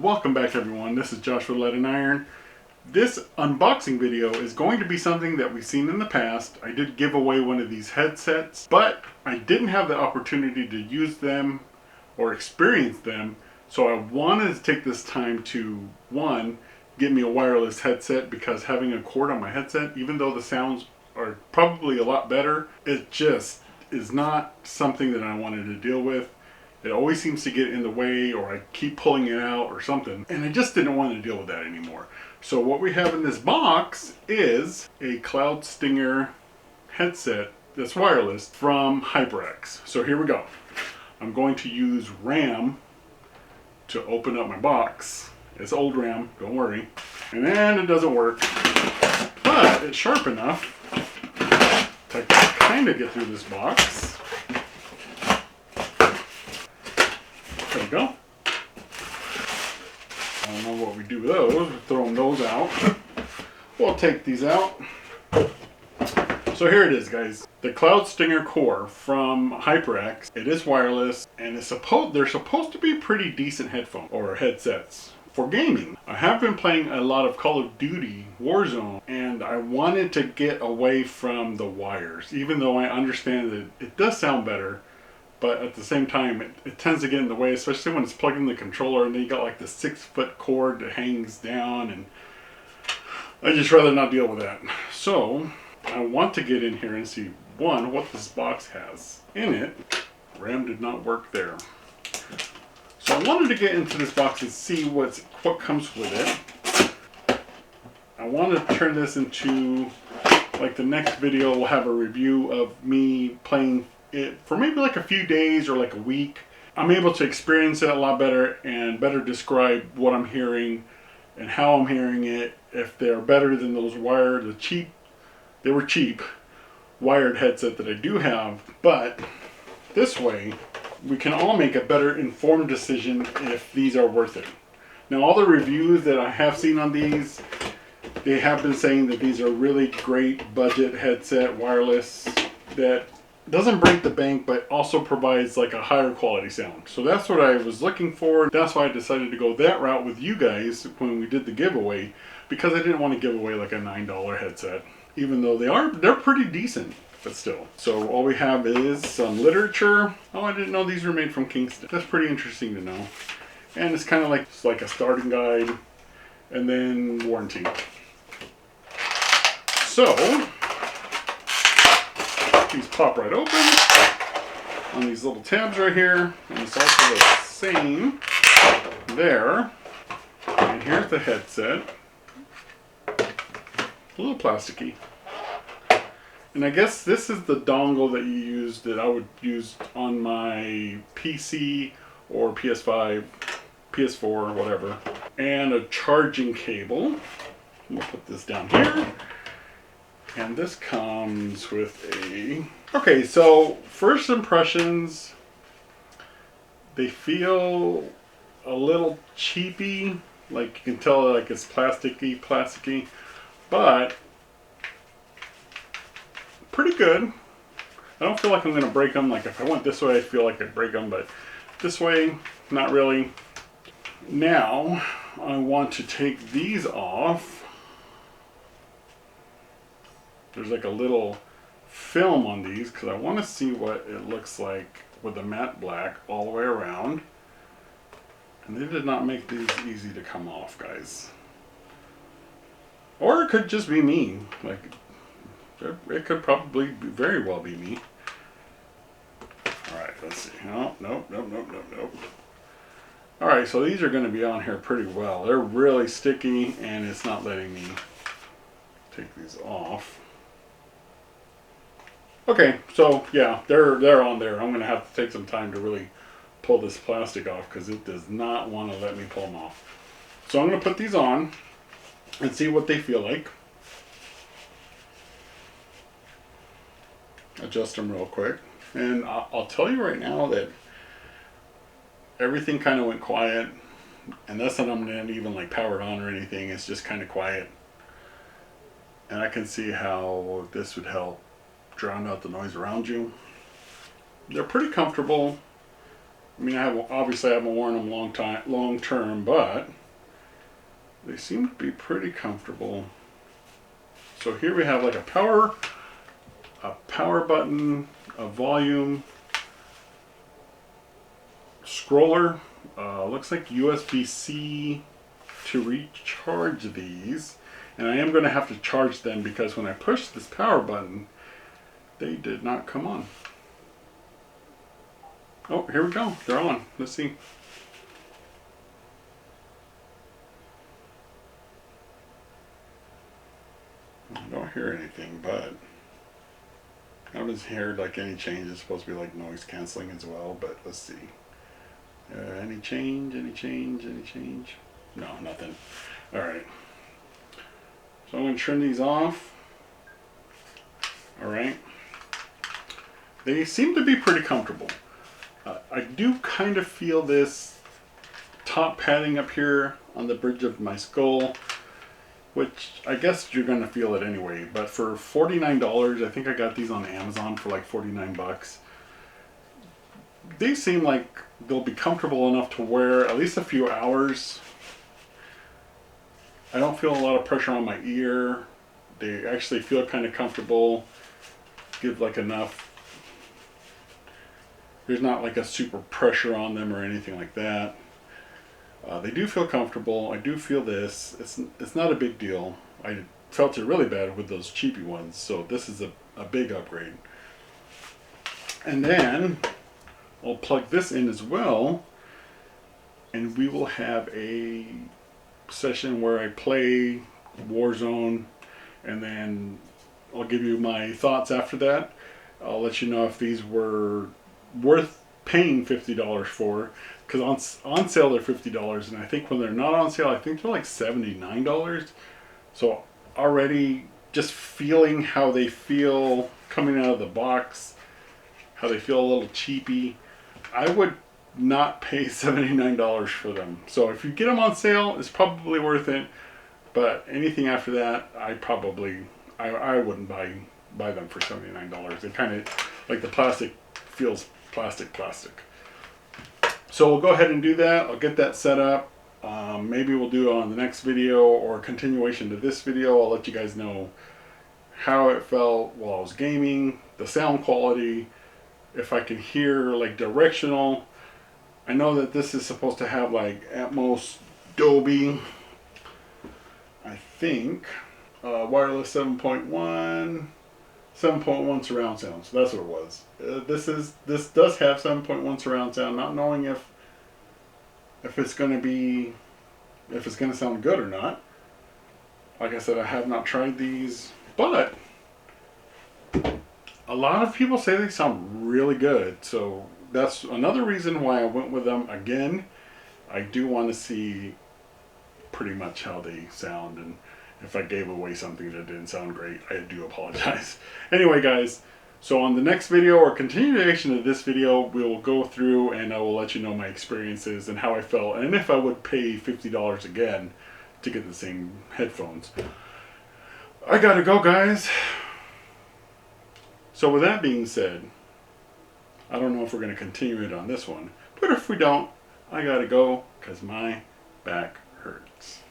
Welcome back everyone, this is Josh with Lead and Iron. This unboxing video is going to be something that we've seen in the past. I did give away one of these headsets, but I didn't have the opportunity to use them or experience them. So I wanted to take this time to, one, get me a wireless headset, because having a cord on my headset, even though the sounds are probably a lot better, it just is not something that I wanted to deal with. It always seems to get in the way, or I keep pulling it out or something, and I just didn't want to deal with that anymore. So what we have in this box is a Cloud Stinger headset that's wireless from HyperX. So here we go. I'm going to use RAM to open up my box. It's old RAM, don't worry. And then it doesn't work, but it's sharp enough to kind of get through this box. There we go. I don't know what we do with those. We're throwing those out. We'll take these out. So here it is, guys. The Cloud Stinger Core from HyperX. It is wireless, and they're supposed to be pretty decent headphones or headsets for gaming. I have been playing a lot of Call of Duty Warzone, and I wanted to get away from the wires, even though I understand that it does sound better. But at the same time, it tends to get in the way, especially when it's plugged in the controller and then you got like the 6-foot cord that hangs down, and I just rather not deal with that. So I want to get in here and see, one, what this box has in it. RAM did not work there. So I wanted to get into this box and see what comes with it. I want to turn this into, like, the next video will have a review of me playing it for maybe like a few days or like a week. I'm able to experience it a lot better and better describe what I'm hearing and how I'm hearing it, if they're better than those wired, they were cheap wired headset that I do have. But this way we can all make a better informed decision if these are worth it. Now, all the reviews that I have seen on these, they have been saying that these are really great budget headset, wireless, that doesn't break the bank but also provides like a higher quality sound. So that's what I was looking for. That's why I decided to go that route with you guys when we did the giveaway, because I didn't want to give away like a $9 headset, even though they're pretty decent, but still. So all we have is some literature. Oh, I didn't know these were made from Kingston. That's pretty interesting to know. And it's kind of like a starting guide and then warranty. So these pop right open on these little tabs right here, and it's also the same there. And here's the headset, a little plasticky. And I guess this is the dongle that I would use on my PC or PS5, PS4, whatever, and a charging cable. We'll put this down here. And this comes with okay, so first impressions, they feel a little cheapy, like you can tell like it's plasticky, but pretty good. I don't feel like I'm gonna break them. Like if I went this way, I feel like I'd break them, but this way, not really. Now, I want to take these off. There's like a little film on these because I want to see what it looks like with the matte black all the way around. And they did not make these easy to come off, guys. Or it could just be me. Like, it could probably very well be me. Alright, let's see. Nope. Alright, so these are going to be on here pretty well. They're really sticky and it's not letting me take these off. Okay, so yeah, they're on there. I'm going to have to take some time to really pull this plastic off because it does not want to let me pull them off. So I'm going to put these on and see what they feel like. Adjust them real quick. And I'll tell you right now that everything kind of went quiet. And that's not even like powered on or anything. It's just kind of quiet. And I can see how this would help drown out the noise around you. They're pretty comfortable. I mean, obviously I haven't worn them long term, but they seem to be pretty comfortable. So here we have like a power button, a volume, scroller, looks like USB-C to recharge these. And I am going to have to charge them because when I push this power button, they did not come on. Oh, here we go. They're on. Let's see. I don't hear anything, but I don't hear like any change. It's supposed to be like noise canceling as well, but let's see. Any change? Any change? Any change? No, nothing. All right. So I'm going to turn these off. All right. They seem to be pretty comfortable. I do kind of feel this top padding up here on the bridge of my skull, which I guess you're going to feel it anyway. But for $49, I think I got these on Amazon for like 49 bucks. They seem like they'll be comfortable enough to wear at least a few hours. I don't feel a lot of pressure on my ear. They actually feel kind of comfortable. Give like enough. There's not like a super pressure on them or anything like that. They do feel comfortable. I do feel this. It's not a big deal. I felt it really bad with those cheapy ones, so this is a big upgrade. And then I'll plug this in as well, and we will have a session where I play Warzone, and then I'll give you my thoughts after that. I'll let you know if these were worth paying $50 for, because on sale they're $50, and I think when they're not on sale, I think they're like $79. So already just feeling how they feel coming out of the box, how they feel a little cheapy, I would not pay $79 for them. So if you get them on sale, it's probably worth it. But anything after that, I wouldn't buy them for $79. They kind of, like, the plastic feels plastic. So we'll go ahead and do that. I'll get that set up. Maybe we'll do it on the next video or continuation to this video. I'll let you guys know how it felt while I was gaming, the sound quality, if I can hear like directional. I know that this is supposed to have like Atmos, Dolby, I think, wireless 7.1 surround sound. So that's what it was. This does have 7.1 surround sound. Not knowing if it's going to sound good or not. Like I said, I have not tried these, but a lot of people say they sound really good. So that's another reason why I went with them again. I do want to see pretty much how they sound, and if I gave away something that didn't sound great, I do apologize. Anyway, guys, so on the next video or continuation of this video, we will go through and I will let you know my experiences and how I felt, and if I would pay $50 again to get the same headphones. I gotta go, guys. So with that being said, I don't know if we're going to continue it on this one, but if we don't, I gotta go because my back hurts.